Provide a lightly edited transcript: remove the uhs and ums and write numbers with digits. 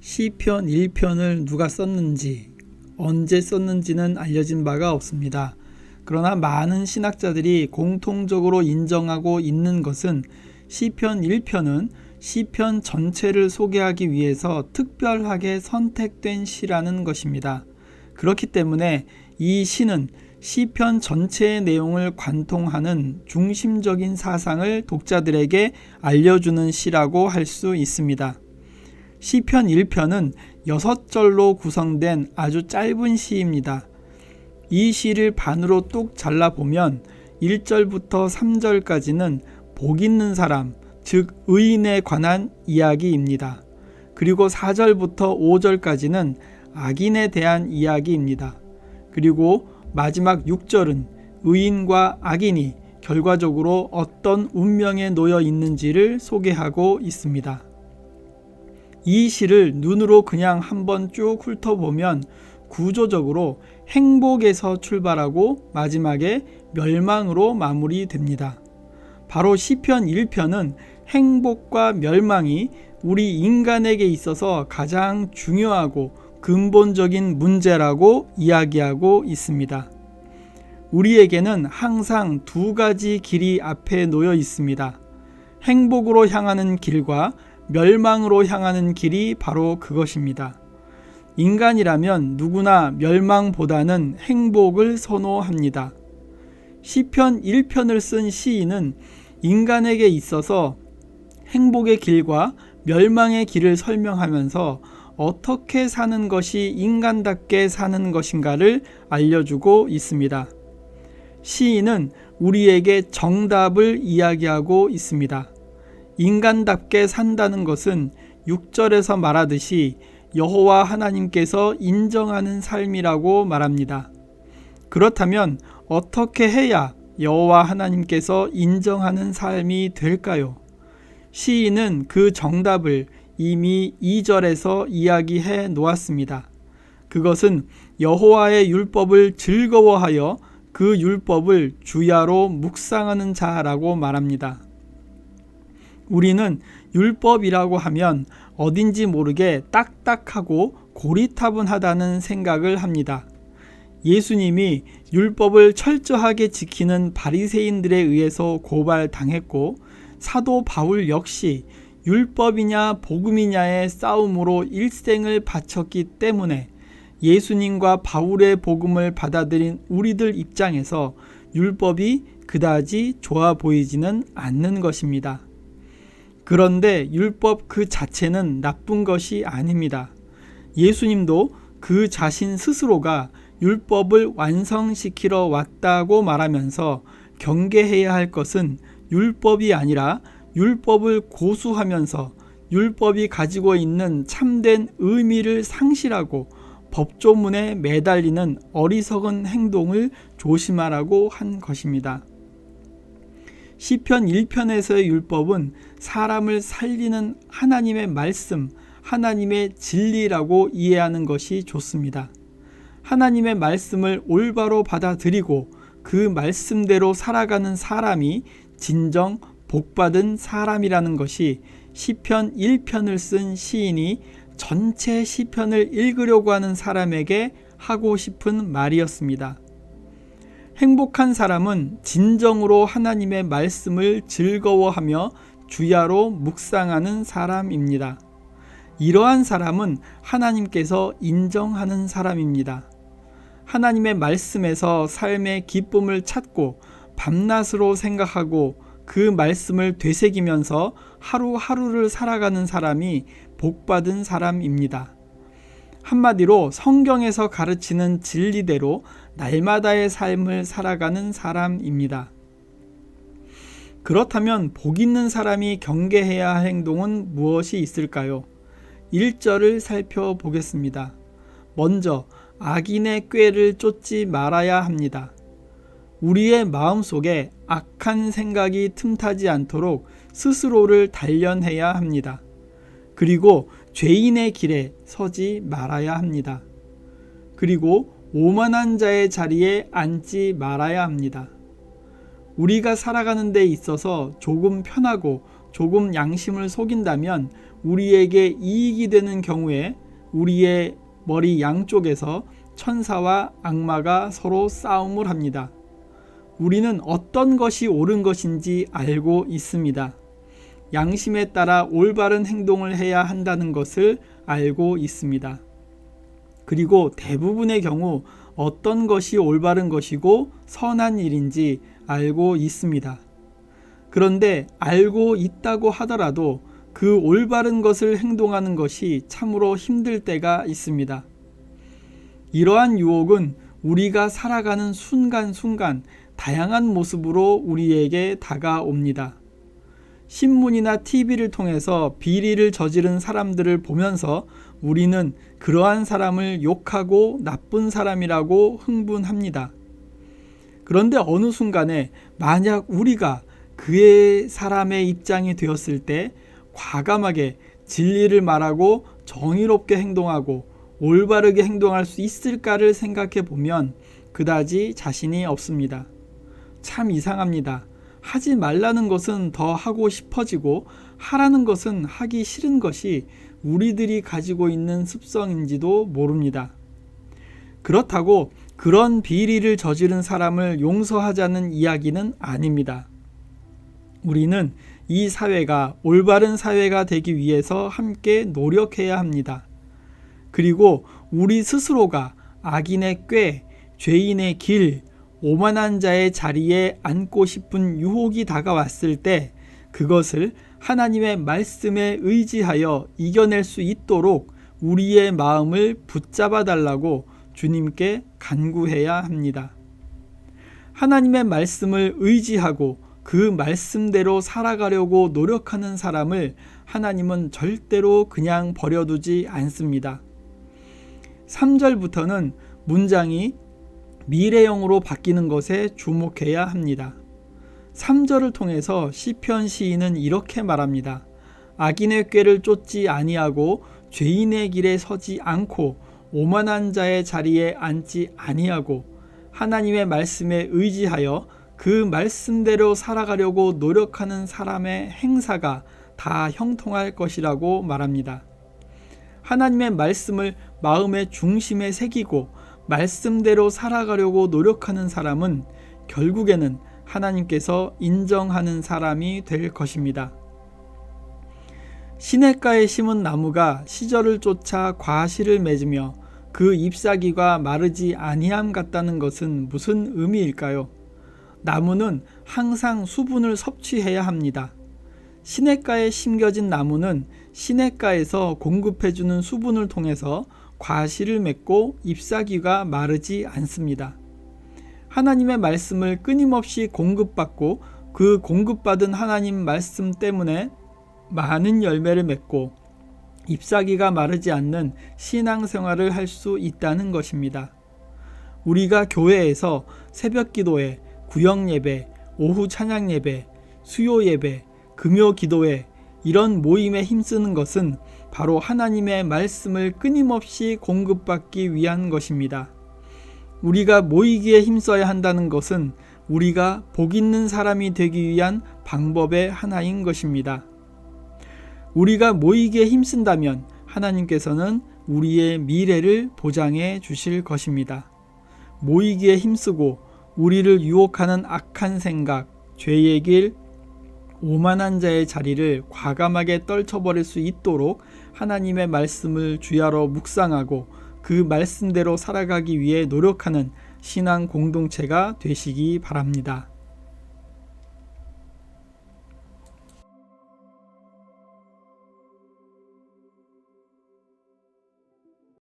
시편 1편을 누가 썼는지, 언제 썼는지는 알려진 바가 없습니다. 그러나 많은 신학자들이 공통적으로 인정하고 있는 것은 시편 1편은 시편 전체를 소개하기 위해서 특별하게 선택된 시라는 것입니다. 그렇기 때문에 이 시는 시편 전체의 내용을 관통하는 중심적인 사상을 독자들에게 알려주는 시라고 할 수 있습니다. 시편 1편은 6절로 구성된 아주 짧은 시입니다. 이 시를 반으로 뚝 잘라보면 1절부터 3절까지는 복 있는 사람, 즉 의인에 관한 이야기입니다. 그리고 4절부터 5절까지는 악인에 대한 이야기입니다. 그리고 마지막 6절은 의인과 악인이 결과적으로 어떤 운명에 놓여 있는지를 소개하고 있습니다. 이 시를 눈으로 그냥 한번 쭉 훑어보면 구조적으로 행복에서 출발하고 마지막에 멸망으로 마무리됩니다. 바로 시편 1편은 행복과 멸망이 우리 인간에게 있어서 가장 중요하고 근본적인 문제라고 이야기하고 있습니다. 우리에게는 항상 두 가지 길이 앞에 놓여 있습니다. 행복으로 향하는 길과 멸망으로 향하는 길이 바로 그것입니다. 인간이라면 누구나 멸망보다는 행복을 선호합니다. 시편 1편을 쓴 시인은 인간에게 있어서 행복의 길과 멸망의 길을 설명하면서 어떻게 사는 것이 인간답게 사는 것인가를 알려주고 있습니다. 시인은 우리에게 정답을 이야기하고 있습니다. 인간답게 산다는 것은 6절에서 말하듯이 여호와 하나님께서 인정하는 삶이라고 말합니다. 그렇다면 어떻게 해야 여호와 하나님께서 인정하는 삶이 될까요? 시인은 그 정답을 이미 2절에서 이야기해 놓았습니다. 그것은 여호와의 율법을 즐거워하여 그 율법을 주야로 묵상하는 자라고 말합니다. 우리는 율법이라고 하면 어딘지 모르게 딱딱하고 고리타분하다는 생각을 합니다. 예수님이 율법을 철저하게 지키는 바리새인들에 의해서 고발당했고 사도 바울 역시 율법이냐 복음이냐의 싸움으로 일생을 바쳤기 때문에 예수님과 바울의 복음을 받아들인 우리들 입장에서 율법이 그다지 좋아 보이지는 않는 것입니다. 그런데 율법 그 자체는 나쁜 것이 아닙니다. 예수님도 그 자신 스스로가 율법을 완성시키러 왔다고 말하면서 경계해야 할 것은 율법이 아니라 율법을 고수하면서 율법이 가지고 있는 참된 의미를 상실하고 법조문에 매달리는 어리석은 행동을 조심하라고 한 것입니다. 시편 1편에서의 율법은 사람을 살리는 하나님의 말씀, 하나님의 진리라고 이해하는 것이 좋습니다. 하나님의 말씀을 올바로 받아들이고 그 말씀대로 살아가는 사람이 진정 복받은 사람이라는 것이 시편 1편을 쓴 시인이 전체 시편을 읽으려고 하는 사람에게 하고 싶은 말이었습니다. 행복한 사람은 진정으로 하나님의 말씀을 즐거워하며 주야로 묵상하는 사람입니다. 이러한 사람은 하나님께서 인정하는 사람입니다. 하나님의 말씀에서 삶의 기쁨을 찾고 밤낮으로 생각하고 그 말씀을 되새기면서 하루하루를 살아가는 사람이 복받은 사람입니다. 한마디로 성경에서 가르치는 진리대로 날마다의 삶을 살아가는 사람입니다. 그렇다면 복 있는 사람이 경계해야 할 행동은 무엇이 있을까요? 1절을 살펴보겠습니다. 먼저 악인의 꾀를 쫓지 말아야 합니다. 우리의 마음속에 악한 생각이 틈타지 않도록 스스로를 단련해야 합니다. 그리고 죄인의 길에 서지 말아야 합니다. 그리고 오만한 자의 자리에 앉지 말아야 합니다. 우리가 살아가는 데 있어서 조금 편하고 조금 양심을 속인다면 우리에게 이익이 되는 경우에 우리의 머리 양쪽에서 천사와 악마가 서로 싸움을 합니다. 우리는 어떤 것이 옳은 것인지 알고 있습니다. 양심에 따라 올바른 행동을 해야 한다는 것을 알고 있습니다. 그리고 대부분의 경우 어떤 것이 올바른 것이고 선한 일인지 알고 있습니다. 그런데 알고 있다고 하더라도 그 올바른 것을 행동하는 것이 참으로 힘들 때가 있습니다. 이러한 유혹은 우리가 살아가는 순간순간 다양한 모습으로 우리에게 다가옵니다. 신문이나 TV를 통해서 비리를 저지른 사람들을 보면서 우리는 그러한 사람을 욕하고 나쁜 사람이라고 흥분합니다. 그런데 어느 순간에 만약 우리가 그의 사람의 입장이 되었을 때 과감하게 진리를 말하고 정의롭게 행동하고 올바르게 행동할 수 있을까를 생각해 보면 그다지 자신이 없습니다. 참 이상합니다. 하지 말라는 것은 더 하고 싶어지고 하라는 것은 하기 싫은 것이 우리들이 가지고 있는 습성인지도 모릅니다. 그렇다고 그런 비리를 저지른 사람을 용서하자는 이야기는 아닙니다. 우리는 이 사회가 올바른 사회가 되기 위해서 함께 노력해야 합니다. 그리고 우리 스스로가 악인의 꾀, 죄인의 길, 오만한 자의 자리에 앉고 싶은 유혹이 다가왔을 때 그것을 하나님의 말씀에 의지하여 이겨낼 수 있도록 우리의 마음을 붙잡아 달라고 주님께 간구해야 합니다. 하나님의 말씀을 의지하고 그 말씀대로 살아가려고 노력하는 사람을 하나님은 절대로 그냥 버려두지 않습니다. 3절부터는 문장이 미래형으로 바뀌는 것에 주목해야 합니다. 3절을 통해서 시편 시인은 이렇게 말합니다. 악인의 꾀를 쫓지 아니하고 죄인의 길에 서지 않고 오만한 자의 자리에 앉지 아니하고 하나님의 말씀에 의지하여 그 말씀대로 살아가려고 노력하는 사람의 행사가 다 형통할 것이라고 말합니다. 하나님의 말씀을 마음의 중심에 새기고 말씀대로 살아가려고 노력하는 사람은 결국에는 하나님께서 인정하는 사람이 될 것입니다. 시냇가에 심은 나무가 시절을 쫓아 과실을 맺으며 그 잎사귀가 마르지 아니함 같다는 것은 무슨 의미일까요? 나무는 항상 수분을 섭취해야 합니다. 시냇가에 심겨진 나무는 시냇가에서 공급해주는 수분을 통해서 과실을 맺고 잎사귀가 마르지 않습니다. 하나님의 말씀을 끊임없이 공급받고 그 공급받은 하나님 말씀 때문에 많은 열매를 맺고 잎사귀가 마르지 않는 신앙생활을 할 수 있다는 것입니다. 우리가 교회에서 새벽 기도회, 구역 예배, 오후 찬양 예배, 수요 예배, 금요 기도회 이런 모임에 힘쓰는 것은 바로 하나님의 말씀을 끊임없이 공급받기 위한 것입니다. 우리가 모이기에 힘써야 한다는 것은 우리가 복 있는 사람이 되기 위한 방법의 하나인 것입니다. 우리가 모이기에 힘쓴다면 하나님께서는 우리의 미래를 보장해 주실 것입니다. 모이기에 힘쓰고 우리를 유혹하는 악한 생각, 죄의 길, 오만한 자의 자리를 과감하게 떨쳐버릴 수 있도록 하나님의 말씀을 주야로 묵상하고 그 말씀대로 살아가기 위해 노력하는 신앙 공동체가 되시기 바랍니다.